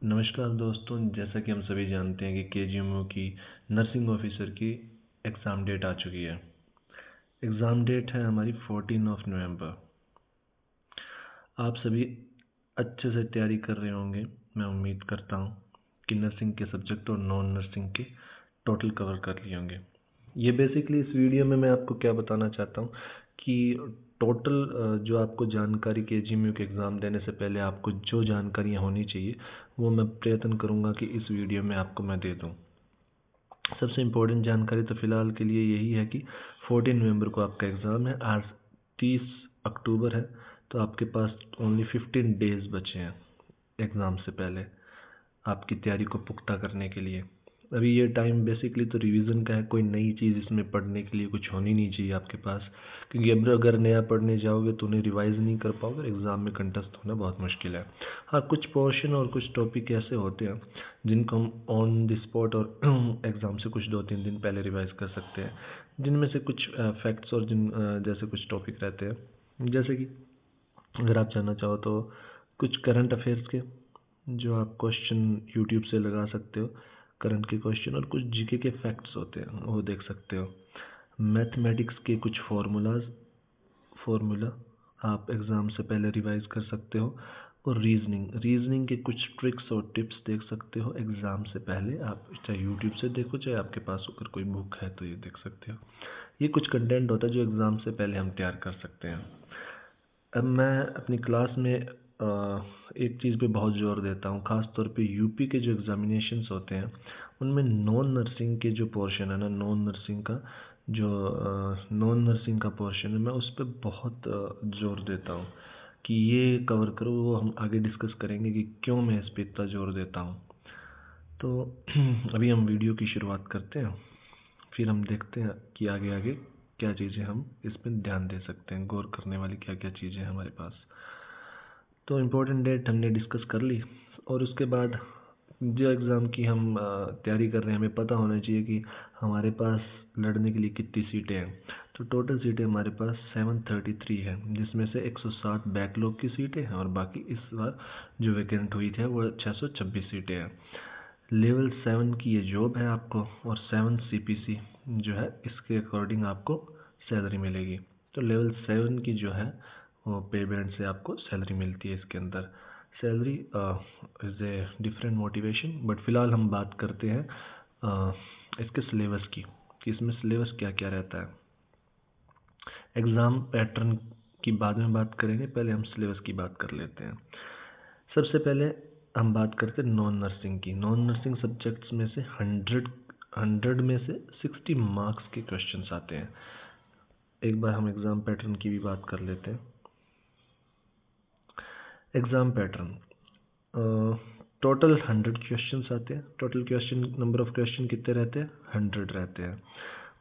नमस्कार दोस्तों, जैसा कि हम सभी जानते हैं कि केजीएमयू की नर्सिंग ऑफिसर की एग्ज़ाम डेट आ चुकी है। एग्ज़ाम डेट है हमारी 14 नवंबर। आप सभी अच्छे से तैयारी कर रहे होंगे। मैं उम्मीद करता हूँ कि नर्सिंग के सब्जेक्ट और नॉन नर्सिंग के टोटल कवर कर लिए होंगे। ये बेसिकली इस वीडियो में मैं आपको क्या बताना चाहता हूँ कि टोटल जो आपको जानकारी केजीएमयू के एग्ज़ाम देने से पहले आपको जो जानकारियाँ होनी चाहिए वो मैं प्रयत्न करूँगा कि इस वीडियो में आपको मैं दे दूँ। सबसे इम्पोर्टेंट जानकारी तो फ़िलहाल के लिए यही है कि 14 नवंबर को आपका एग्ज़ाम है। आज 30 अक्टूबर है, तो आपके पास ओनली 15 डेज़ बचे हैं एग्ज़ाम से पहले आपकी तैयारी को पुख्ता करने के लिए। अभी ये टाइम बेसिकली तो रिवीजन का है। कोई नई चीज़ इसमें पढ़ने के लिए कुछ होनी नहीं चाहिए आपके पास, क्योंकि अब अगर नया पढ़ने जाओगे तो उन्हें रिवाइज़ नहीं कर पाओगे, एग्ज़ाम में कंटेस्ट होना बहुत मुश्किल है। हाँ, कुछ पोर्शन और कुछ टॉपिक ऐसे होते हैं जिनको हम ऑन द स्पॉट और एग्ज़ाम से कुछ 2-3 दिन पहले रिवाइज़ कर सकते हैं, जिनमें से कुछ फैक्ट्स और जैसे कुछ टॉपिक रहते हैं, जैसे कि अगर आप जानना चाहो तो कुछ करंट अफेयर्स के जो आप क्वेश्चन यूट्यूब से लगा सकते हो, करंट के क्वेश्चन, और कुछ जीके के फैक्ट्स होते हैं वो देख सकते हो। मैथमेटिक्स के कुछ फार्मूला आप एग्ज़ाम से पहले रिवाइज कर सकते हो, और रीजनिंग के कुछ ट्रिक्स और टिप्स देख सकते हो एग्ज़ाम से पहले। आप चाहे यूट्यूब से देखो, चाहे आपके पास अगर कोई बुक है तो ये देख सकते हो। ये कुछ कंटेंट होता है जो एग्ज़ाम से पहले हम तैयार कर सकते हैं। अब मैं अपनी क्लास में एक चीज़ पे बहुत ज़ोर देता हूँ, ख़ास तौर पे यूपी के जो एग्ज़ामिनेशंस होते हैं उनमें नॉन नर्सिंग के जो पोर्शन है ना, नॉन नर्सिंग का पोर्शन है, मैं उस पर बहुत ज़ोर देता हूँ कि ये कवर करो। वो हम आगे डिस्कस करेंगे कि क्यों मैं इस पर इतना ज़ोर देता हूँ। तो अभी हम वीडियो की शुरुआत करते हैं, फिर हम देखते हैं कि आगे आगे क्या चीज़ें हम इसमें ध्यान दे सकते हैं, गौर करने वाली क्या क्या चीज़ें हैं हमारे पास। तो इम्पोर्टेंट डेट हमने डिस्कस कर ली, और उसके बाद जो एग्ज़ाम की हम तैयारी कर रहे हैं, हमें पता होना चाहिए कि हमारे पास लड़ने के लिए कितनी सीटें हैं। तो टोटल सीटें हमारे पास 733 है, जिसमें से 160 बैकलॉग की सीटें हैं और बाकी इस बार जो वैकेंट हुई थी वो 626 सीटें हैं। लेवल 7 की ये जॉब है आपको, और 7 सीपीसी जो है इसके अकॉर्डिंग आपको सैलरी मिलेगी। तो लेवल 7 की जो है वो पे बैंड से आपको सैलरी मिलती है। इसके अंदर salary is a different motivation, but फ़िलहाल हम बात करते हैं इसके सिलेबस की, कि इसमें सिलेबस क्या क्या रहता है। एग्ज़ाम पैटर्न की बाद में बात करेंगे, पहले हम सिलेबस की बात कर लेते हैं। सबसे पहले हम बात करते हैं नॉन नर्सिंग की। नॉन नर्सिंग सब्जेक्ट्स में से 100 में से 60 मार्क्स के क्वेश्चंस आते हैं। एक बार हम एग्ज़ाम पैटर्न की भी बात कर लेते हैं। एग्ज़ाम पैटर्न टोटल 100 क्वेश्चंस आते हैं। Total question number of question कितने रहते हैं? 100 रहते हैं।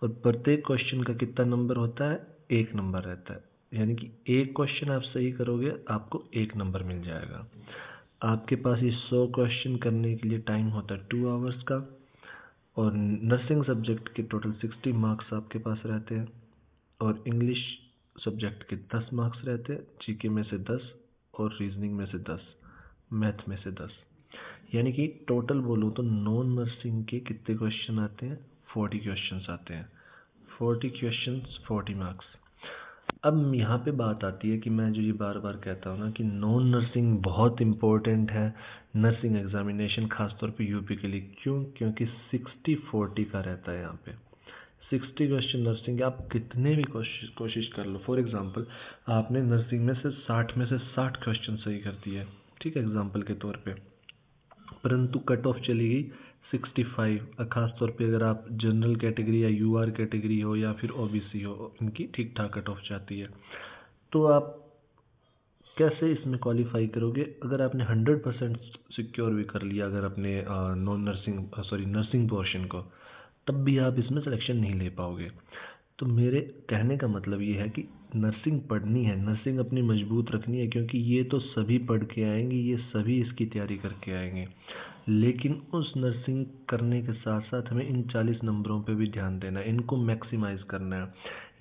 और प्रत्येक क्वेश्चन का कितना नंबर होता है? 1 नंबर रहता है। यानी कि एक क्वेश्चन आप सही करोगे आपको 1 नंबर मिल जाएगा। आपके पास ये 100 क्वेश्चन करने के लिए टाइम होता है 2 आवर्स का, और नर्सिंग सब्जेक्ट के टोटल 60 मार्क्स आपके पास रहते हैं, और इंग्लिश सब्जेक्ट के 10 मार्क्स रहते हैं, जीके में से 10 और रीजनिंग में से 10, मैथ में से 10। यानी कि टोटल बोलो तो नॉन नर्सिंग के कितने क्वेश्चन आते हैं? 40 क्वेश्चंस आते हैं। 40 क्वेश्चंस 40 मार्क्स। अब यहाँ पे बात आती है कि मैं जो ये बार बार कहता हूँ ना कि नॉन नर्सिंग बहुत इम्पोर्टेंट है नर्सिंग एग्जामिनेशन, खासतौर पे यूपी के लिए। क्यों? क्योंकि 60-40 का रहता है यहाँ पे। 60 क्वेश्चन नर्सिंग के, आप कितने भी कोशिश कर लो। फॉर एग्जांपल आपने नर्सिंग में से 60 क्वेश्चन सही कर दिए, ठीक है, एग्जांपल के तौर पे, परंतु कट ऑफ चली गई 65। खासतौर पे अगर आप जनरल कैटेगरी या यूआर कैटेगरी हो या फिर ओबीसी हो, इनकी ठीक ठाक कट ऑफ जाती है। तो आप कैसे इसमें क्वालिफाई करोगे? अगर आपने 100% सिक्योर भी कर लिया अगर अपने नर्सिंग पोर्शन को, तब भी आप इसमें सिलेक्शन नहीं ले पाओगे। तो मेरे कहने का मतलब ये है कि नर्सिंग पढ़नी है, नर्सिंग अपनी मजबूत रखनी है, क्योंकि ये तो सभी पढ़ के आएंगे, ये सभी इसकी तैयारी करके आएंगे। लेकिन उस नर्सिंग करने के साथ साथ हमें इन 40 नंबरों पे भी ध्यान देना है, इनको मैक्सिमाइज़ करना है।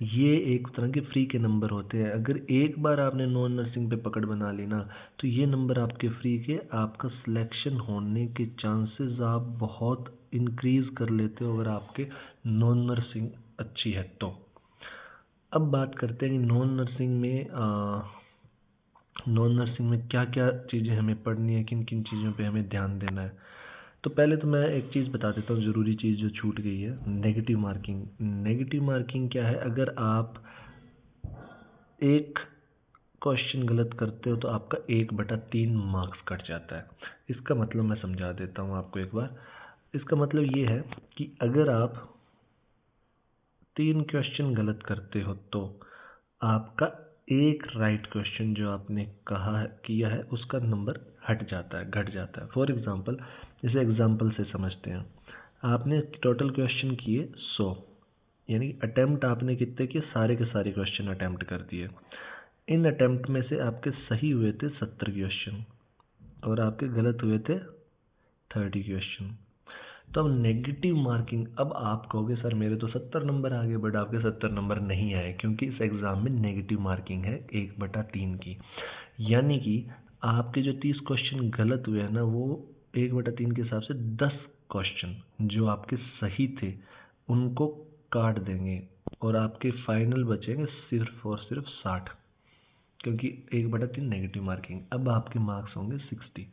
ये एक तरह के फ्री के नंबर होते हैं। अगर एक बार आपने नॉन नर्सिंग पे पकड़ बना ली ना, तो ये नंबर आपके फ्री के, आपका सिलेक्शन होने के चांसेस आप बहुत इंक्रीज़ कर लेते हो अगर आपके नॉन नर्सिंग अच्छी है तो। अब बात करते हैं कि नॉन नर्सिंग में क्या क्या चीज़ें हमें पढ़नी है, किन किन चीज़ों पे हमें ध्यान देना है। तो पहले तो मैं एक चीज़ बता देता हूँ, ज़रूरी चीज़ जो छूट गई है, नेगेटिव मार्किंग। नेगेटिव मार्किंग क्या है? अगर आप एक क्वेश्चन गलत करते हो तो आपका 1/3 मार्क्स कट जाता है। इसका मतलब मैं समझा देता हूँ आपको एक बार। इसका मतलब ये है कि अगर आप 3 क्वेश्चन गलत करते हो तो आपका एक राइट क्वेश्चन जो आपने किया है उसका नंबर घट जाता है। फॉर एग्जांपल, जैसे एग्जांपल से समझते हैं, आपने टोटल क्वेश्चन किए 100, यानी अटेम्प्ट आपने कितने किए? सारे के सारे क्वेश्चन अटेम्प्ट कर दिए। इन अटेम्प्ट में से आपके सही हुए थे 70 क्वेश्चन और आपके गलत हुए थे 30 क्वेश्चन। तो अब नेगेटिव मार्किंग, अब आप कहोगे सर मेरे तो 70 नंबर आ गए, बट आपके 70 नंबर नहीं आए क्योंकि इस एग्ज़ाम में नेगेटिव मार्किंग है 1/3 की। यानी कि आपके जो 30 क्वेश्चन गलत हुए हैं ना, वो 1/3 के हिसाब से 10 क्वेश्चन जो आपके सही थे उनको काट देंगे और आपके फाइनल बचेंगे सिर्फ और सिर्फ 60, क्योंकि 1/3 नेगेटिव मार्किंग। अब आपके मार्क्स होंगे 60,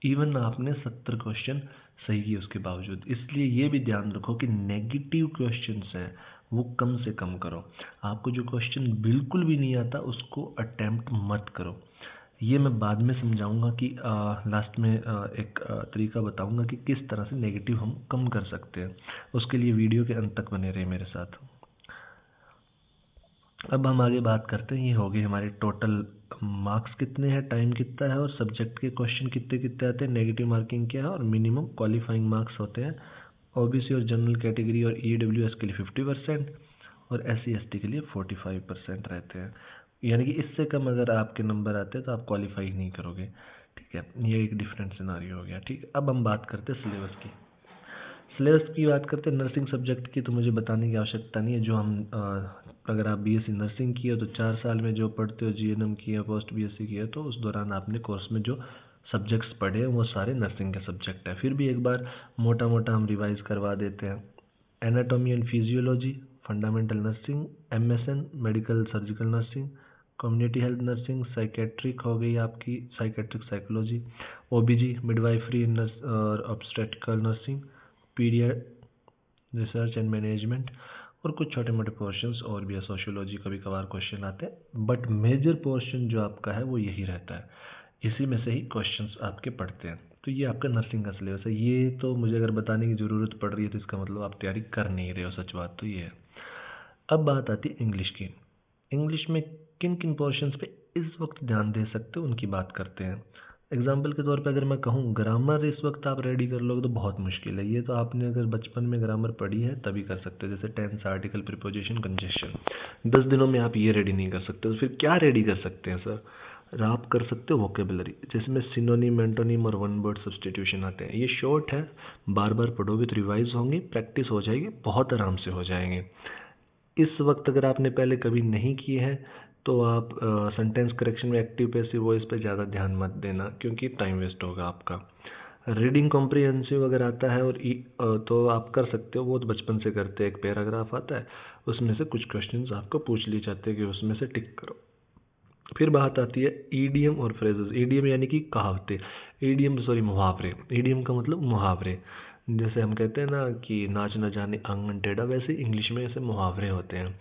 इवन आपने 70 क्वेश्चन सही किए उसके बावजूद। इसलिए ये भी ध्यान रखो कि नेगेटिव क्वेश्चंस हैं वो कम से कम करो। आपको जो क्वेश्चन बिल्कुल भी नहीं आता उसको अटेम्प्ट मत करो। ये मैं बाद में समझाऊंगा कि लास्ट में एक तरीका बताऊंगा कि किस तरह से नेगेटिव हम कम कर सकते हैं। उसके लिए वीडियो के अंत तक बने रहे मेरे साथ। अब हम आगे बात करते हैं, ये हो गए हमारे टोटल मार्क्स कितने हैं, टाइम कितना है और सब्जेक्ट के क्वेश्चन कितने कितने आते हैं, नेगेटिव मार्किंग क्या है और मिनिमम क्वालिफाइंग मार्क्स होते हैं। ओबीसी और जनरल कैटेगरी और ईडब्ल्यूएस के लिए 50% और एससी एसटी के लिए 45% रहते हैं। यानी कि इससे कम अगर आपके नंबर आते हैं तो आप क्वालिफाई नहीं करोगे। ठीक है, ये एक डिफरेंट सिनारियो हो गया। ठीक है, अब हम बात करते हैं सिलेबस की। सिलेबस की बात करते हैं नर्सिंग सब्जेक्ट की, तो मुझे बताने की आवश्यकता नहीं है। जो हम अगर आप बीएससी नर्सिंग किया तो 4 साल में जो पढ़ते हो, जीएनएम किया, पोस्ट बीएससी किया, तो उस दौरान आपने कोर्स में जो सब्जेक्ट्स पढ़े हैं वो सारे नर्सिंग के सब्जेक्ट है। फिर भी एक बार मोटा मोटा हम रिवाइज करवा देते हैं। Anatomy and physiology, fundamental nursing, MSN medical surgical nursing, community health nursing, psychiatric हो गई आपकी, साइकेट्रिक साइकोलॉजी, ओबीजी मिडवाइफरी और obstetrical nursing, period research and management, और कुछ छोटे मोटे पोर्शंस और भी है। सोशियोलॉजी कभी कभार क्वेश्चन आते हैं, बट मेजर पोर्शन जो आपका है वो यही रहता है। इसी में से ही क्वेश्चंस आपके पढ़ते हैं। तो ये आपका नर्सिंग का सिलेबस है। ये तो मुझे अगर बताने की ज़रूरत पड़ रही है तो इसका मतलब आप तैयारी कर नहीं रहे हो, सच बात तो ये है। अब बात आती है इंग्लिश की। इंग्लिश में किन किन पोर्शंस पे इस वक्त ध्यान दे सकते हो उनकी बात करते हैं। एग्जाम्पल के तौर पे अगर मैं कहूँ, ग्रामर इस वक्त आप रेडी कर लोगे तो बहुत मुश्किल है। ये तो आपने अगर बचपन में ग्रामर पढ़ी है तभी कर सकते हो, जैसे टेंस, आर्टिकल, प्रीपोजिशन, कंजक्शन। 10 दिनों में आप ये रेडी नहीं कर सकते, तो फिर क्या रेडी कर सकते हैं सर? आप कर सकते हो वोकेबलरी, जिसमें सिनोनिम, एंटोनिम और वन वर्ड सब्स्टिट्यूशन आते हैं। ये शॉर्ट है, बार बार पढ़ोगे तो रिवाइज होंगे, प्रैक्टिस हो जाएगी, बहुत आराम से हो जाएंगे। इस वक्त अगर आपने पहले कभी नहीं किए हैं तो आप सेंटेंस करेक्शन में एक्टिव पैसिव वॉइस पे ज़्यादा ध्यान मत देना, क्योंकि टाइम वेस्ट होगा आपका। रीडिंग कॉम्प्रिहेंसिव अगर आता है और तो आप कर सकते हो, वो तो बचपन से करते हैं। एक पैराग्राफ आता है, उसमें से कुछ क्वेश्चंस आपको पूछ लिए जाते हैं कि उसमें से टिक करो। फिर बात आती है ईडीएम और फ्रेजेस। ईडीएम यानी कि कहावतें, मुहावरे। ईडीएम का मतलब मुहावरे। जैसे हम कहते हैं ना कि नाच न जाने आंगन टेढ़ा, वैसे इंग्लिश में ऐसे मुहावरे होते हैं।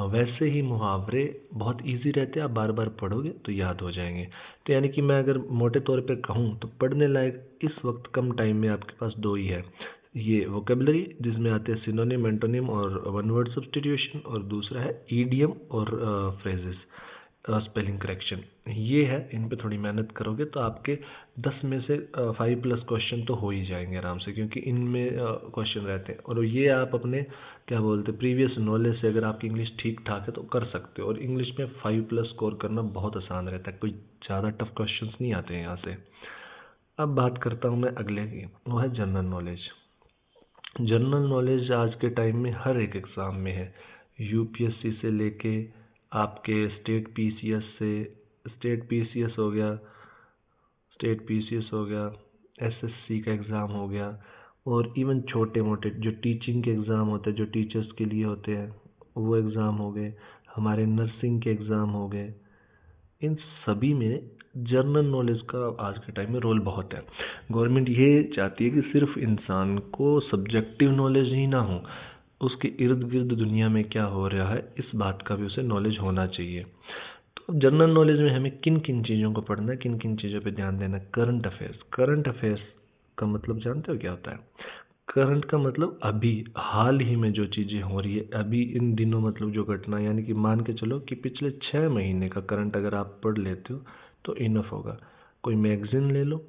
वैसे ही मुहावरे बहुत इजी रहते हैं, आप बार बार पढ़ोगे तो याद हो जाएंगे। तो यानी कि मैं अगर मोटे तौर पे कहूँ तो पढ़ने लायक इस वक्त कम टाइम में आपके पास 2 ही है। ये वोकेबलरी जिसमें आते हैं सिनोनिम, एंटोनिम और वन वर्ड सब्स्टिट्यूशन, और दूसरा है ईडीएम और फ्रेजेस, स्पेलिंग करेक्शन। ये है, इन पे थोड़ी मेहनत करोगे तो आपके 10 में से 5+ क्वेश्चन तो हो ही जाएंगे आराम से, क्योंकि इनमें क्वेश्चन रहते हैं। और ये आप अपने क्या बोलते हैं प्रीवियस नॉलेज से, अगर आपकी इंग्लिश ठीक ठाक है तो कर सकते हो। और इंग्लिश में 5+ स्कोर करना बहुत आसान रहता है, कोई ज़्यादा टफ क्वेश्चन नहीं आते हैं यहाँ से। अब बात करता हूँ मैं अगले की, वो है जनरल नॉलेज। जनरल नॉलेज आज के टाइम में हर एक एग्ज़ाम में है, यूपीएससी से लेके आपके स्टेट पीसीएस से, स्टेट पीसीएस हो गया, स्टेट पीसीएस हो गया, एसएससी का एग्ज़ाम हो गया, और इवन छोटे मोटे जो टीचिंग के एग्ज़ाम होते हैं, जो टीचर्स के लिए होते हैं, वो एग्ज़ाम हो गए, हमारे नर्सिंग के एग्ज़ाम हो गए। इन सभी में जनरल नॉलेज का आज के टाइम में रोल बहुत है। गवर्नमेंट ये चाहती है कि सिर्फ इंसान को सब्जेक्टिव नॉलेज ही ना हो, उसके इर्द गिर्द दुनिया में क्या हो रहा है इस बात का भी उसे नॉलेज होना चाहिए। तो जनरल नॉलेज में हमें किन किन चीज़ों को पढ़ना है, किन किन चीज़ों पे ध्यान देना है। करंट अफेयर्स, करंट अफेयर्स का मतलब जानते हो क्या होता है? करंट का मतलब अभी हाल ही में जो चीज़ें हो रही है, अभी इन दिनों, मतलब जो घटना, यानी कि मान के चलो कि पिछले 6 महीने का करंट अगर आप पढ़ लेते हो तो इनफ होगा। कोई मैगज़ीन ले लो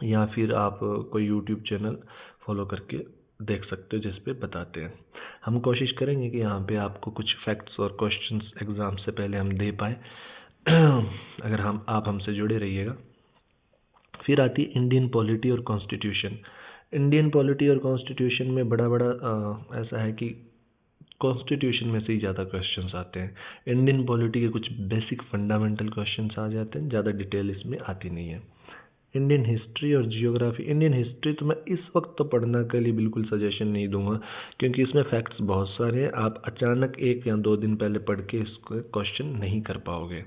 या फिर आप कोई यूट्यूब चैनल फॉलो करके देख सकते हो जिस पे बताते हैं। हम कोशिश करेंगे कि यहाँ पे आपको कुछ फैक्ट्स और क्वेश्चंस एग्ज़ाम से पहले हम दे पाए अगर आप हमसे जुड़े रहिएगा। फिर आती है इंडियन पॉलिटी और कॉन्स्टिट्यूशन। इंडियन पॉलिटी और कॉन्स्टिट्यूशन में बड़ा ऐसा है कि कॉन्स्टिट्यूशन में से ही ज़्यादा क्वेश्चंस आते हैं। इंडियन पॉलिटी के कुछ बेसिक फंडामेंटल क्वेश्चंस आ जाते हैं, ज़्यादा डिटेल इसमें आती नहीं है। इंडियन हिस्ट्री और जियोग्राफी, इंडियन हिस्ट्री तो मैं इस वक्त तो पढ़ने के लिए बिल्कुल सजेशन नहीं दूंगा, क्योंकि इसमें फैक्ट्स बहुत सारे हैं, आप अचानक 1 या 2 दिन पहले पढ़ के इसको क्वेश्चन नहीं कर पाओगे।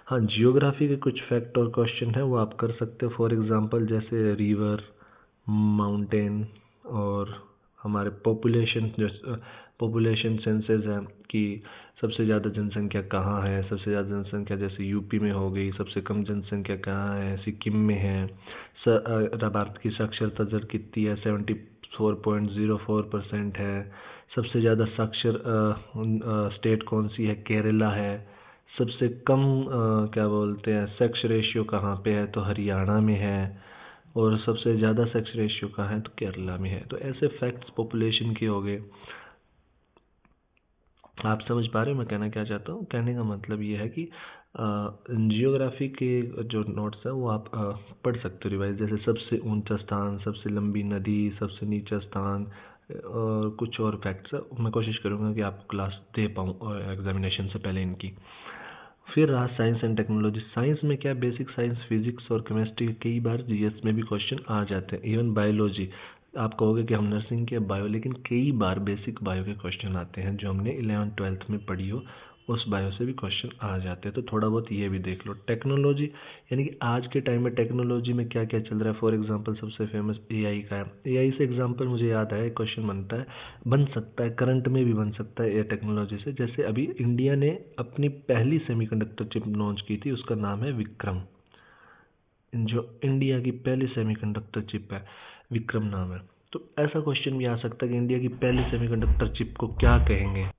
हाँ, जियोग्राफी के कुछ फैक्ट और क्वेश्चन है वो आप कर सकते हो। फॉर एग्जांपल जैसे रिवर, माउंटेन, और हमारे पॉपुलेशन सेंसेस है कि सबसे ज़्यादा जनसंख्या कहाँ है, सबसे ज़्यादा जनसंख्या जैसे यूपी में हो गई, सबसे कम जनसंख्या कहाँ है, सिक्किम में है। भारत की साक्षरता दर कितनी है, 74.04% है। सबसे ज़्यादा साक्षर स्टेट कौन सी है, केरला है। सबसे कम क्या बोलते हैं सेक्स रेशियो कहाँ पे है, तो हरियाणा में है। और सबसे ज़्यादा सेक्स रेशियो कहाँ है, तो केरला में है। तो ऐसे फैक्ट्स पॉपुलेशन के हो गए। आप समझ पा रहे हो मैं कहना क्या चाहता हूँ? कहने का मतलब ये है कि जियोग्राफी के जो नोट्स हैं वो आप पढ़ सकते हो रिवाइज, जैसे सबसे ऊंचा स्थान, सबसे लंबी नदी, सबसे नीचा स्थान, और कुछ और फैक्ट्स। मैं कोशिश करूँगा कि आपको क्लास दे पाऊँ एग्जामिनेशन से पहले इनकी। फिर रहा साइंस एंड टेक्नोलॉजी। साइंस में क्या, बेसिक साइंस, फिजिक्स और केमिस्ट्री कई बार जीएस में भी क्वेश्चन आ जाते हैं। इवन बायोलॉजी, आप कहोगे कि हम नर्सिंग के बायो, लेकिन कई बार बेसिक बायो के क्वेश्चन आते हैं जो हमने 11th-12th में पढ़ी हो, उस बायो से भी क्वेश्चन आ जाते हैं। तो थोड़ा बहुत ये भी देख लो। टेक्नोलॉजी, यानी कि आज के टाइम में टेक्नोलॉजी में क्या क्या चल रहा है। फॉर एग्जांपल सबसे फेमस एआई का है। एआई से एग्जांपल मुझे याद आया, एक क्वेश्चन बन सकता है, करंट में भी बन सकता है ये टेक्नोलॉजी से। जैसे अभी इंडिया ने अपनी पहली सेमीकंडक्टर चिप लॉन्च की थी, उसका नाम है विक्रम। जो इंडिया की पहली सेमीकंडक्टर चिप है, विक्रम नाम है। तो ऐसा क्वेश्चन भी आ सकता है कि इंडिया की पहली सेमीकंडक्टर चिप को क्या कहेंगे।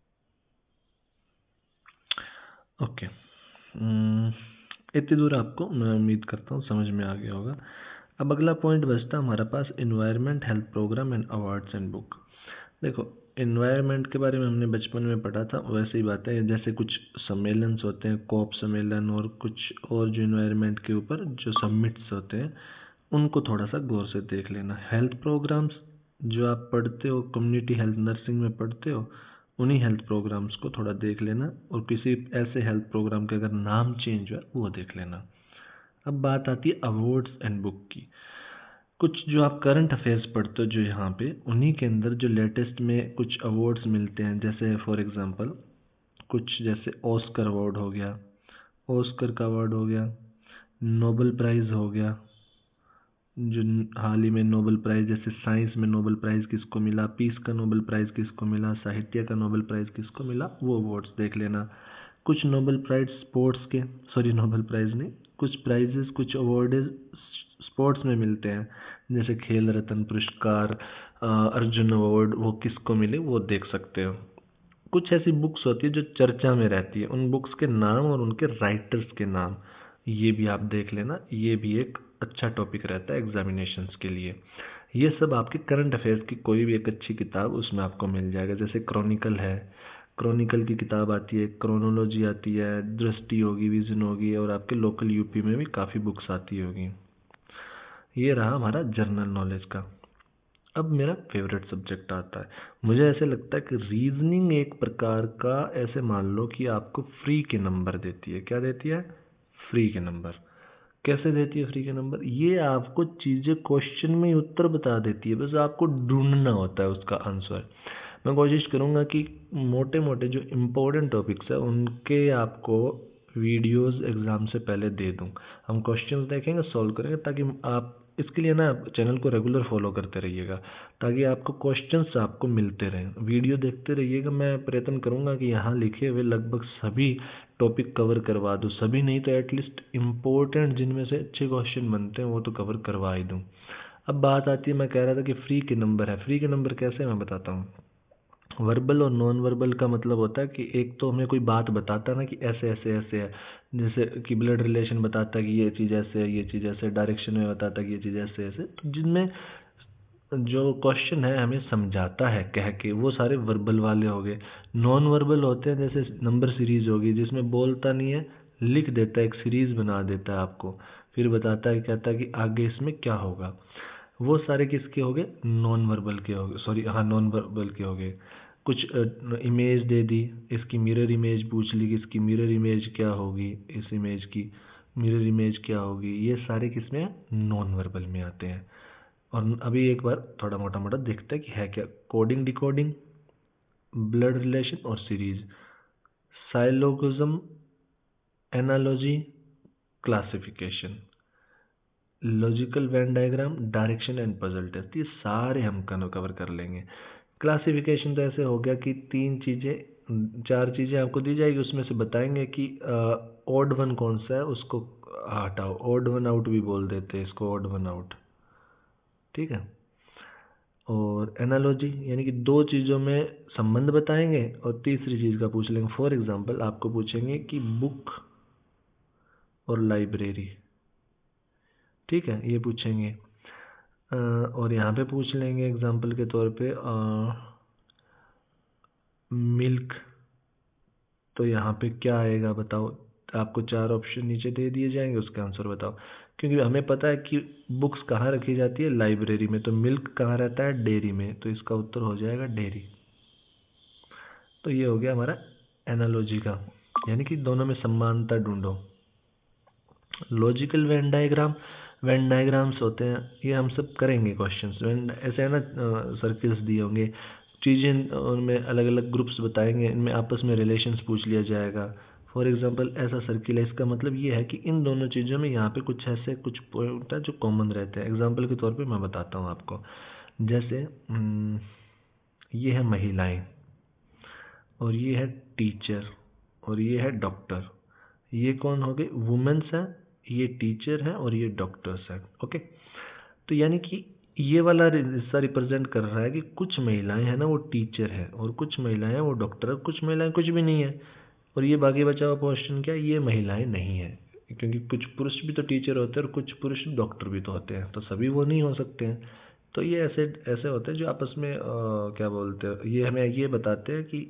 ओके, इतनी दूर आपको मैं उम्मीद करता हूँ समझ में आ गया होगा। अब अगला पॉइंट बचता है हमारे पास, environment, health program and awards and book. देखो, एनवायरनमेंट के बारे में हमने बचपन में पढ़ा था, वैसे ही बातें हैं। जैसे कुछ सम्मेलन होते हैं, कॉप सम्मेलन, और कुछ और जो एनवायरनमेंट के ऊपर जो समिट्स होते हैं, उनको थोड़ा सा गौर से देख लेना। हेल्थ प्रोग्राम्स जो आप पढ़ते हो, कम्युनिटी हेल्थ नर्सिंग में पढ़ते हो, उन्हीं हेल्थ प्रोग्राम्स को थोड़ा देख लेना, और किसी ऐसे हेल्थ प्रोग्राम के अगर नाम चेंज हुआ वो देख लेना। अब बात आती है अवार्ड्स एंड बुक की। कुछ जो आप करंट अफेयर्स पढ़ते हो जो यहाँ पे, उन्हीं के अंदर जो लेटेस्ट में कुछ अवार्ड्स मिलते हैं, जैसे फॉर एग्जांपल कुछ जैसे ऑस्कर अवार्ड हो गया, ऑस्कर का अवार्ड हो गया, नोबेल प्राइज़ हो गया, जो हाल ही में नोबेल प्राइज़, जैसे साइंस में नोबेल प्राइज़ किसको मिला, पीस का नोबेल प्राइज़ किसको मिला, साहित्य का नोबेल प्राइज़ किसको मिला, वो अवार्ड्स देख लेना। कुछ नोबेल प्राइज़ स्पोर्ट्स के, सॉरी नोबेल प्राइज़ नहीं, कुछ प्राइजेस, कुछ अवार्ड स्पोर्ट्स में मिलते हैं, जैसे खेल रत्न पुरस्कार, अर्जुन अवार्ड, वो किसको मिले वो देख सकते हो। कुछ ऐसी बुक्स होती है जो चर्चा में रहती है, उन बुक्स के नाम और उनके राइटर्स के नाम, ये भी आप देख लेना। ये भी एक अच्छा टॉपिक रहता है एग्जामिनेशंस के लिए। ये सब आपके करंट अफेयर्स की कोई भी एक अच्छी किताब उसमें आपको मिल जाएगा। जैसे क्रॉनिकल है, क्रॉनिकल की किताब आती है, क्रोनोलॉजी आती है, दृष्टि होगी, विजन होगी, और आपके लोकल यूपी में भी काफ़ी बुक्स आती होगी। ये रहा हमारा जनरल नॉलेज का। अब मेरा फेवरेट सब्जेक्ट आता है। मुझे ऐसे लगता है कि रीजनिंग एक प्रकार का, ऐसे मान लो कि आपको फ्री के नंबर देती है। क्या देती है? फ्री के नंबर। कैसे देती है फ्री के नंबर? ये आपको चीज़ें क्वेश्चन में ही उत्तर बता देती है, बस आपको ढूंढना होता है उसका आंसर। मैं कोशिश करूँगा कि मोटे मोटे जो इम्पोर्टेंट टॉपिक्स है उनके आपको वीडियोस एग्ज़ाम से पहले दे दूँ। हम क्वेश्चंस देखेंगे, सॉल्व करेंगे, ताकि आप इसके लिए ना चैनल को रेगुलर फॉलो करते रहिएगा, ताकि आपको क्वेश्चंस आपको मिलते रहें। वीडियो देखते रहिएगा। मैं प्रयत्न करूँगा कि यहाँ लिखे हुए लगभग सभी टॉपिक कवर करवा दूँ, सभी नहीं तो एटलीस्ट इम्पोर्टेंट जिनमें से अच्छे क्वेश्चन बनते हैं वो तो कवर करवा ही दूँ। अब बात आती है, मैं कह रहा था कि फ्री के नंबर है। फ्री के नंबर कैसे, मैं बताता हूँ। वर्बल और नॉन वर्बल का मतलब होता है कि एक तो हमें कोई बात बताता है ना कि ऐसे ऐसे ऐसे है, जैसे कि ब्लड रिलेशन बताता है कि ये चीज़ ऐसे है, ये चीज़ ऐसे, डायरेक्शन में बताता है कि ये चीज़ ऐसे ऐसे, तो जिनमें जो क्वेश्चन है हमें समझाता है कह के, वो सारे वर्बल वाले हो गए। नॉन वर्बल होते हैं जैसे नंबर सीरीज होगी, जिसमें बोलता नहीं है, लिख देता है, एक सीरीज बना देता है आपको, फिर बताता है, कहता है कि आगे इसमें क्या होगा। वो सारे किसके हो गए? नॉन वर्बल के हो गए, सॉरी हाँ नॉन वर्बल के हो गए। कुछ इमेज दे दी, इसकी मिरर इमेज पूछ ली कि इसकी मिरर इमेज क्या होगी, इस इमेज की मिरर इमेज क्या होगी, ये सारे किसमें? नॉन वर्बल में आते हैं। और अभी एक बार थोड़ा मोटा मोटा देखते हैं कि है क्या। कोडिंग, डिकोडिंग, ब्लड रिलेशन और series, syllogism, analogy, classification, logical Venn diagram, direction and puzzle test, ये सारे हम कवर कर लेंगे। क्लासिफिकेशन तो ऐसे हो गया कि चार चीज़ें आपको दी जाएगी, उसमें से बताएंगे कि ऑड वन कौन सा है, उसको हटाओ। ऑड वन आउट भी बोल देते हैं इसको, ऑड वन आउट, ठीक है। और एनालॉजी यानी कि दो चीज़ों में संबंध बताएंगे, और तीसरी चीज़ का पूछ लेंगे। फॉर एग्जांपल आपको पूछेंगे कि बुक और लाइब्रेरी, ठीक है, ये पूछेंगे। और यहाँ पे पूछ लेंगे एग्जांपल के तौर पे मिल्क, तो यहाँ पे क्या आएगा बताओ। आपको चार ऑप्शन नीचे दे दिए जाएंगे, उसका आंसर बताओ। क्योंकि हमें पता है कि बुक्स कहाँ रखी जाती है? लाइब्रेरी में। तो मिल्क कहाँ रहता है? डेयरी में। तो इसका उत्तर हो जाएगा डेयरी। तो ये हो गया हमारा एनालॉजी का, यानी कि दोनों में समानता ढूंढो। Logical Venn diagram, Venn diagrams होते हैं, ये हम सब करेंगे क्वेश्चंस। वेन ऐसे है ना, सर्किल्स दिए होंगे, चीज़ें उनमें अलग अलग ग्रुप्स बताएंगे, इनमें आपस में रिलेशंस पूछ लिया जाएगा। फॉर एग्जांपल ऐसा सर्किल है, इसका मतलब ये है कि इन दोनों चीज़ों में यहाँ पे कुछ ऐसे कुछ पॉइंट है जो कॉमन रहते हैं। एग्जांपल के तौर पे मैं बताता हूँ आपको, जैसे ये है महिलाएं, और ये है टीचर, और ये है डॉक्टर। ये कौन हो गए? वुमेन्स है, ये टीचर है, और ये डॉक्टर्स है। ओके, तो यानी कि ये वाला हिस्सा रिप्रेजेंट कर रहा है कि कुछ महिलाएं हैं ना वो टीचर है, और कुछ महिलाएं हैं वो डॉक्टर है, कुछ महिलाएं कुछ भी नहीं है। और ये बाकी बचा हुआ क्वेश्चन क्या है? ये महिलाएं नहीं है, क्योंकि कुछ पुरुष भी तो टीचर होते हैं और कुछ पुरुष डॉक्टर भी तो होते हैं, तो सभी वो नहीं हो सकते हैं। तो ये ऐसे ऐसे होते हैं जो आपस में क्या बोलते हैं, ये हमें ये बताते हैं कि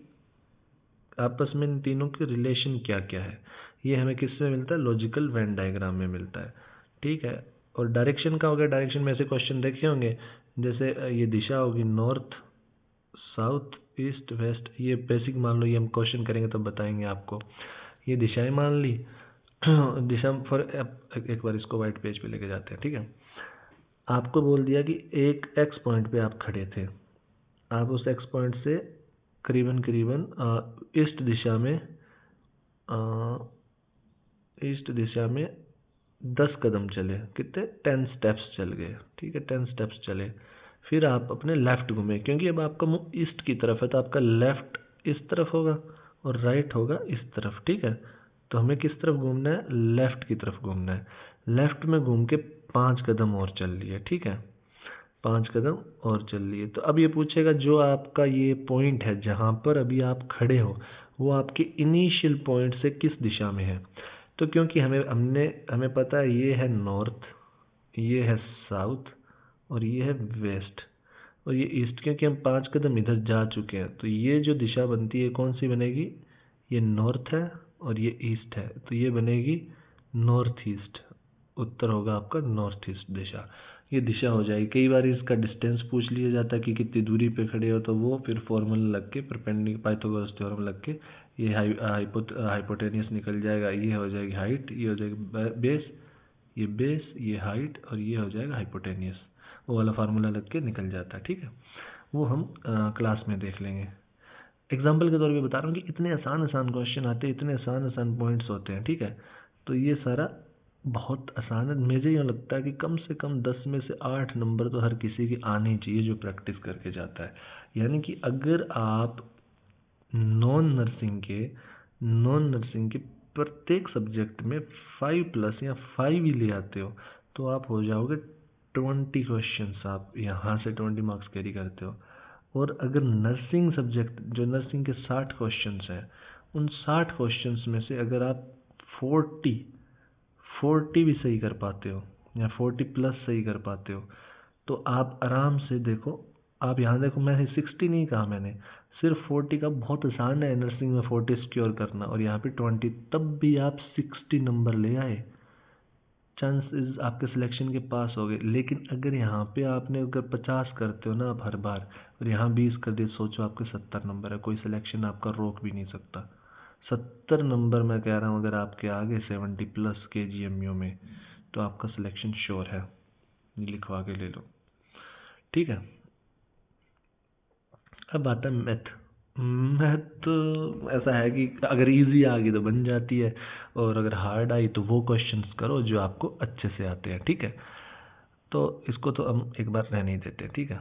आपस में इन तीनों के रिलेशन क्या क्या है। ये हमें किससे मिलता है? लॉजिकल वेन डायग्राम में मिलता है, ठीक है। और डायरेक्शन का हो गया, डायरेक्शन में ऐसे क्वेश्चन देखे होंगे, जैसे ये दिशा होगी नॉर्थ, साउथ, ईस्ट, वेस्ट, ये बेसिक मान लो, ये हम क्वेश्चन करेंगे तब बताएंगे आपको। ये दिशाएं मान ली दिशा फॉर एक बार इसको वाइट पेज पे लेके जाते हैं, ठीक है। आपको बोल दिया कि एक एक्स पॉइंट पे आप खड़े थे, आप उस एक्स पॉइंट से करीबन करीबन ईस्ट दिशा में ईस्ट दिशा में 10 कदम चले। कितने? 10 स्टेप्स चल गए, ठीक है, 10 स्टेप्स चले। फिर आप अपने लेफ्ट घूमे, क्योंकि अब आपका मुंह ईस्ट की तरफ है, तो आपका लेफ्ट इस तरफ होगा और राइट होगा इस तरफ, ठीक है। तो हमें किस तरफ घूमना है? लेफ्ट की तरफ घूमना है। लेफ्ट में घूम के 5 कदम और चल लिए, ठीक है, 5 कदम और चल लिए। तो अब ये पूछेगा जो आपका ये पॉइंट है जहाँ पर अभी आप खड़े हो, वो आपके इनिशियल पॉइंट से किस दिशा में है। तो क्योंकि हमें पता है ये है नॉर्थ, ये है साउथ, और ये है वेस्ट, और ये ईस्ट, क्योंकि हम 5 कदम इधर जा चुके हैं, तो ये जो दिशा बनती है कौन सी बनेगी? ये नॉर्थ है और ये ईस्ट है, तो ये बनेगी नॉर्थ ईस्ट। उत्तर होगा आपका नॉर्थ ईस्ट दिशा। ये दिशा हो जाएगी। कई बार इसका डिस्टेंस पूछ लिया जाता है कि कितनी दूरी पे खड़े हो, तो वो फिर फॉर्मूला लग के परपेंडिकुलर पाइथागोरस थ्योरम लग के ये हाइपोटेनियस निकल जाएगा। ये हो जाएगी हाइट, ये हो जाएगी बेस, ये बेस, ये हाइट, और ये हो जाएगा हाइपोटेनियस। वो वाला फार्मूला लग के निकल जाता है, ठीक है। वो हम क्लास में देख लेंगे। एग्जाम्पल के तौर पे बता रहा हूँ कि इतने आसान आसान क्वेश्चन आते हैं, इतने आसान आसान पॉइंट्स होते हैं, ठीक है। तो ये सारा बहुत आसान है। मुझे यूँ लगता है कि कम से कम 10 में से 8 नंबर तो हर किसी के आने ही चाहिए जो प्रैक्टिस करके जाता है। यानी कि अगर आप नॉन नर्सिंग के प्रत्येक सब्जेक्ट में 5+ या 5 ही ले आते हो, तो आप हो जाओगे 20 क्वेश्चन, आप यहाँ से 20 मार्क्स कैरी करते हो। और अगर नर्सिंग सब्जेक्ट, जो नर्सिंग के 60 क्वेश्चंस हैं, उन 60 क्वेश्चंस में से अगर आप 40 भी सही कर पाते हो या 40+ सही कर पाते हो, तो आप आराम से देखो। आप यहाँ देखो, मैंने 60 नहीं कहा, मैंने सिर्फ 40 का। बहुत आसान है नर्सिंग में 40 सिक्योर करना, और यहाँ पे 20, तब भी आप 60 नंबर ले आए, चांसेस आपके सिलेक्शन के पास हो गए। लेकिन अगर यहाँ पे आपने अगर 50 करते हो ना आप हर बार, और यहाँ 20 कर दिए, सोचो आपके 70 नंबर है, कोई सिलेक्शन आपका रोक भी नहीं सकता। 70 नंबर मैं कह रहा हूँ, अगर आपके आगे 70+ KGMU में, तो आपका सिलेक्शन श्योर है, लिखवा के ले लो, ठीक है। अब आता है मैथ तो ऐसा है कि अगर इजी आ गई तो बन जाती है, और अगर हार्ड आई तो वो क्वेश्चंस करो जो आपको अच्छे से आते हैं, ठीक है। तो इसको तो हम एक बार रहने ही देते हैं, ठीक है।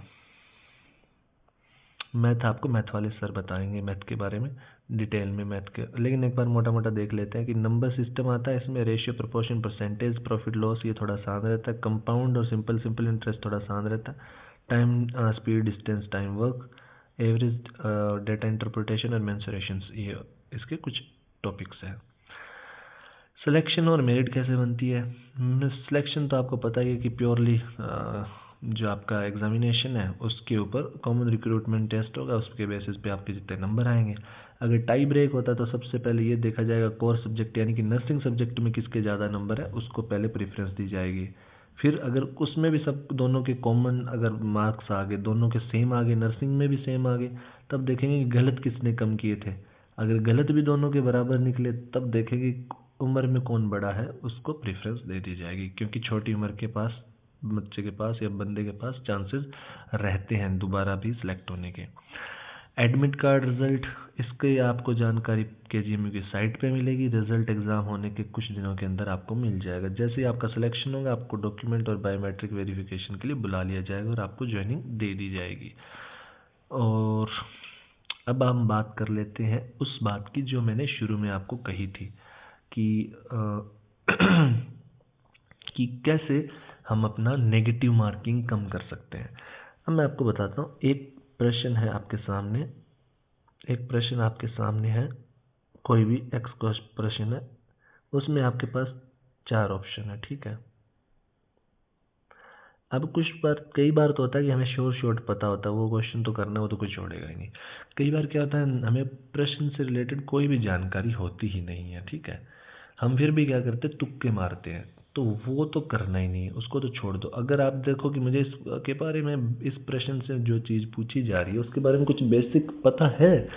मैथ आपको मैथ वाले सर बताएंगे मैथ के बारे में डिटेल में, मैथ के। लेकिन एक बार मोटा मोटा देख लेते हैं कि नंबर सिस्टम आता है इसमें, ratio, proportion, percentage, profit loss, ये थोड़ा आसान रहता है। कंपाउंड और सिंपल इंटरेस्ट थोड़ा आसान रहता है। Time, speed, distance, time, work, average, data interpretation और मेंसुरेशंस, ये इसके कुछ टॉपिक्स हैं। सिलेक्शन और मेरिट कैसे बनती है? सिलेक्शन तो आपको पता ही है कि प्योरली जो आपका एग्जामिनेशन है उसके ऊपर कॉमन रिक्रूटमेंट टेस्ट होगा, उसके बेसिस पे आपके जितने नंबर आएंगे। अगर टाई ब्रेक होता है तो सबसे पहले ये देखा जाएगा कोर सब्जेक्ट यानी कि नर्सिंग सब्जेक्ट में किसके ज़्यादा नंबर है, उसको पहले प्रेफरेंस दी जाएगी। फिर अगर उसमें भी सब दोनों के कॉमन अगर मार्क्स आ गए, दोनों के सेम आ गए, नर्सिंग में भी सेम आ गए, तब देखेंगे कि गलत किसने कम किए थे। अगर गलत भी दोनों के बराबर निकले, तब देखेंगे उम्र में कौन बड़ा है, उसको प्रेफरेंस दे दी जाएगी, क्योंकि छोटी उम्र के पास बच्चे के पास या बंदे के पास चांसेस रहते हैं दोबारा भी सिलेक्ट होने के। एडमिट कार्ड रिजल्ट, इसके आपको जानकारी KGMU की साइट पे मिलेगी। रिजल्ट एग्ज़ाम होने के कुछ दिनों के अंदर आपको मिल जाएगा। जैसे ही आपका सिलेक्शन होगा, आपको डॉक्यूमेंट और बायोमेट्रिक वेरिफिकेशन के लिए बुला लिया जाएगा और आपको ज्वाइनिंग दे दी जाएगी। और अब हम बात कर लेते हैं उस बात की जो मैंने शुरू में आपको कही थी कि कि कैसे हम अपना नेगेटिव मार्किंग कम कर सकते हैं। अब मैं आपको बताता हूँ। एक प्रश्न है आपके सामने है, कोई भी एक्स प्रश्न है, उसमें आपके पास 4 ऑप्शन है, ठीक है। अब कई बार तो होता है कि हमें शॉर्ट पता होता है वो क्वेश्चन तो करना, वो तो कोई छोड़ेगा ही नहीं। कई बार क्या होता है, हमें प्रश्न से रिलेटेड कोई भी जानकारी होती ही नहीं है, ठीक है। हम फिर भी क्या करते हैं, तुक्के मारते हैं, तो वो तो करना ही नहीं है, उसको तो छोड़ दो। अगर आप देखो कि मुझे इसके बारे में, इस प्रश्न से जो चीज़ पूछी जा रही है उसके बारे में कुछ बेसिक पता है,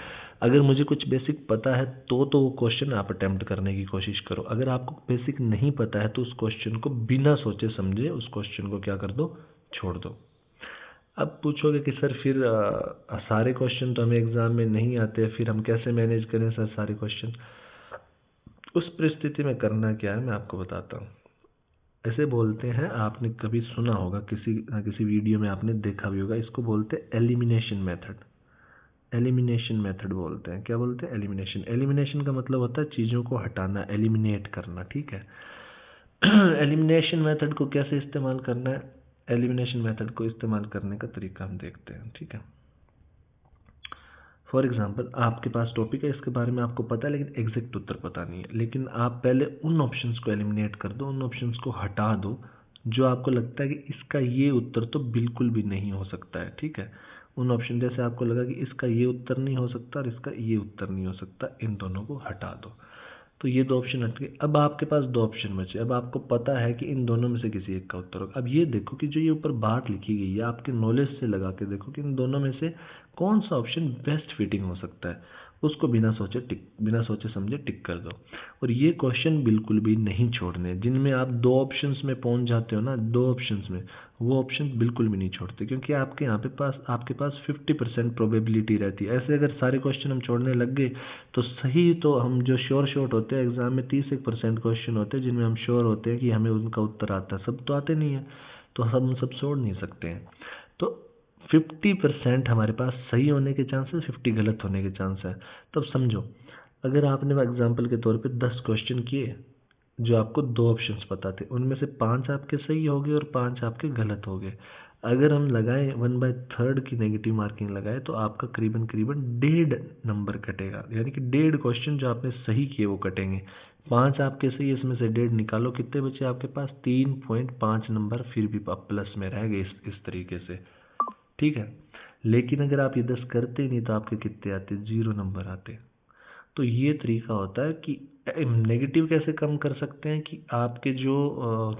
अगर मुझे कुछ बेसिक पता है तो वो क्वेश्चन आप अटेम्प्ट करने की कोशिश करो। अगर आपको बेसिक नहीं पता है तो उस क्वेश्चन को बिना सोचे समझे उस क्वेश्चन को क्या कर दो, छोड़ दो। अब पूछोगे कि सर फिर सारे क्वेश्चन तो हमें एग्ज़ाम में नहीं आते, फिर हम कैसे मैनेज करें सर सारे क्वेश्चन? उस परिस्थिति में करना क्या है, मैं आपको बताता हूँ। ऐसे बोलते हैं, आपने कभी सुना होगा, किसी वीडियो में आपने देखा भी होगा, इसको बोलते हैं एलिमिनेशन मेथड। एलिमिनेशन मेथड बोलते हैं। क्या बोलते हैं? एलिमिनेशन का मतलब होता है चीज़ों को हटाना, एलिमिनेट करना, ठीक है। एलिमिनेशन मेथड को कैसे इस्तेमाल करना है? एलिमिनेशन मेथड को इस्तेमाल करने का तरीका हम देखते हैं, ठीक है। फॉर एग्जाम्पल, आपके पास टॉपिक है, इसके बारे में आपको पता है लेकिन एग्जैक्ट उत्तर पता नहीं है, लेकिन आप पहले उन ऑप्शंस को एलिमिनेट कर दो, उन ऑप्शंस को हटा दो जो आपको लगता है कि इसका ये उत्तर तो बिल्कुल भी नहीं हो सकता है, ठीक है। उन ऑप्शन, जैसे आपको लगा कि इसका ये उत्तर नहीं हो सकता और इसका ये उत्तर नहीं हो सकता, इन दोनों को हटा दो। तो ये दो ऑप्शन हट गए। अब आपके पास दो ऑप्शन बचे। अब आपको पता है कि इन दोनों में से किसी एक का उत्तर होगा। अब ये देखो कि जो ये ऊपर बात लिखी गई है, आपके नॉलेज से लगा के देखो कि इन दोनों में से कौन सा ऑप्शन बेस्ट फिटिंग हो सकता है। उसको बिना सोचे समझे टिक कर दो। और ये क्वेश्चन बिल्कुल भी नहीं छोड़ने। जिनमें आप दो ऑप्शंस में पहुंच जाते हो ना, दो ऑप्शंस में, वो ऑप्शन बिल्कुल भी नहीं छोड़ते, क्योंकि आपके पास 50% प्रोबेबिलिटी रहती है। ऐसे अगर सारे क्वेश्चन हम छोड़ने लग गए तो सही, तो हम जो श्योर शॉट होते हैं एग्जाम में 30% क्वेश्चन होते हैं जिनमें हम श्योर होते हैं कि हमें उनका उत्तर आता है। सब तो आते नहीं है, तो हम सब छोड़ नहीं सकते हैं। तो 50% हमारे पास सही होने के चांसेस, 50 गलत होने के चांस है। तब समझो, अगर आपने एग्जाम्पल के तौर पे 10 क्वेश्चन किए जो आपको दो ऑप्शंस पता थे, उनमें से 5 आपके सही हो गए और 5 आपके गलत हो गए। अगर हम लगाएं 1/3 की नेगेटिव मार्किंग लगाए तो आपका करीबन 1.5 नंबर कटेगा, यानी कि 1.5 क्वेश्चन जो आपने सही किए वो कटेंगे। 5 आपके सही, इसमें से 1.5 निकालो, कितने बचे आपके पास? 3.5 नंबर फिर भी आप प्लस में रह गए इस तरीके से, ठीक है। लेकिन अगर आप ये 10 करते नहीं तो आपके कितने आते? 0 नंबर आते। तो ये तरीका होता है कि नेगेटिव कैसे कम कर सकते हैं कि आपके जो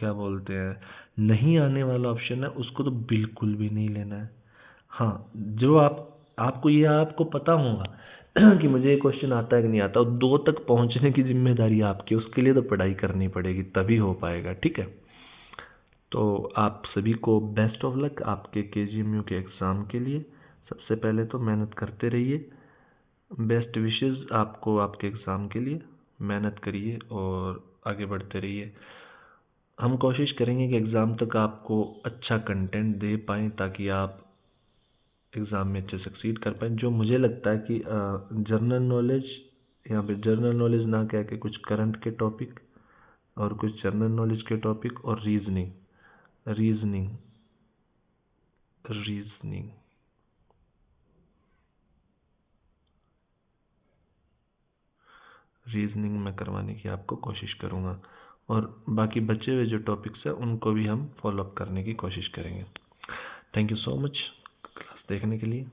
क्या बोलते हैं, नहीं आने वाला ऑप्शन है उसको तो बिल्कुल भी नहीं लेना है। हाँ, जो आपको पता होगा कि मुझे ये क्वेश्चन आता है कि नहीं आता, और 2 तक पहुंचने की जिम्मेदारी आपकी, उसके लिए तो पढ़ाई करनी पड़ेगी, तभी हो पाएगा, ठीक है। तो आप सभी को बेस्ट ऑफ लक आपके KGMU के एग्ज़ाम के लिए। सबसे पहले तो मेहनत करते रहिए। बेस्ट विशेस आपको आपके एग्ज़ाम के लिए। मेहनत करिए और आगे बढ़ते रहिए। हम कोशिश करेंगे कि एग्ज़ाम तक आपको अच्छा कंटेंट दे पाएँ ताकि आप एग्ज़ाम में अच्छे सक्सीड कर पाएँ। जो मुझे लगता है कि जनरल नॉलेज, यहाँ पे जनरल नॉलेज ना कह के कुछ करंट के टॉपिक और कुछ जनरल नॉलेज के टॉपिक और रीजनिंग में करवाने की आपको कोशिश करूँगा, और बाकी बचे हुए जो टॉपिक्स हैं उनको भी हम फॉलो अप करने की कोशिश करेंगे। Thank you so much class देखने के लिए।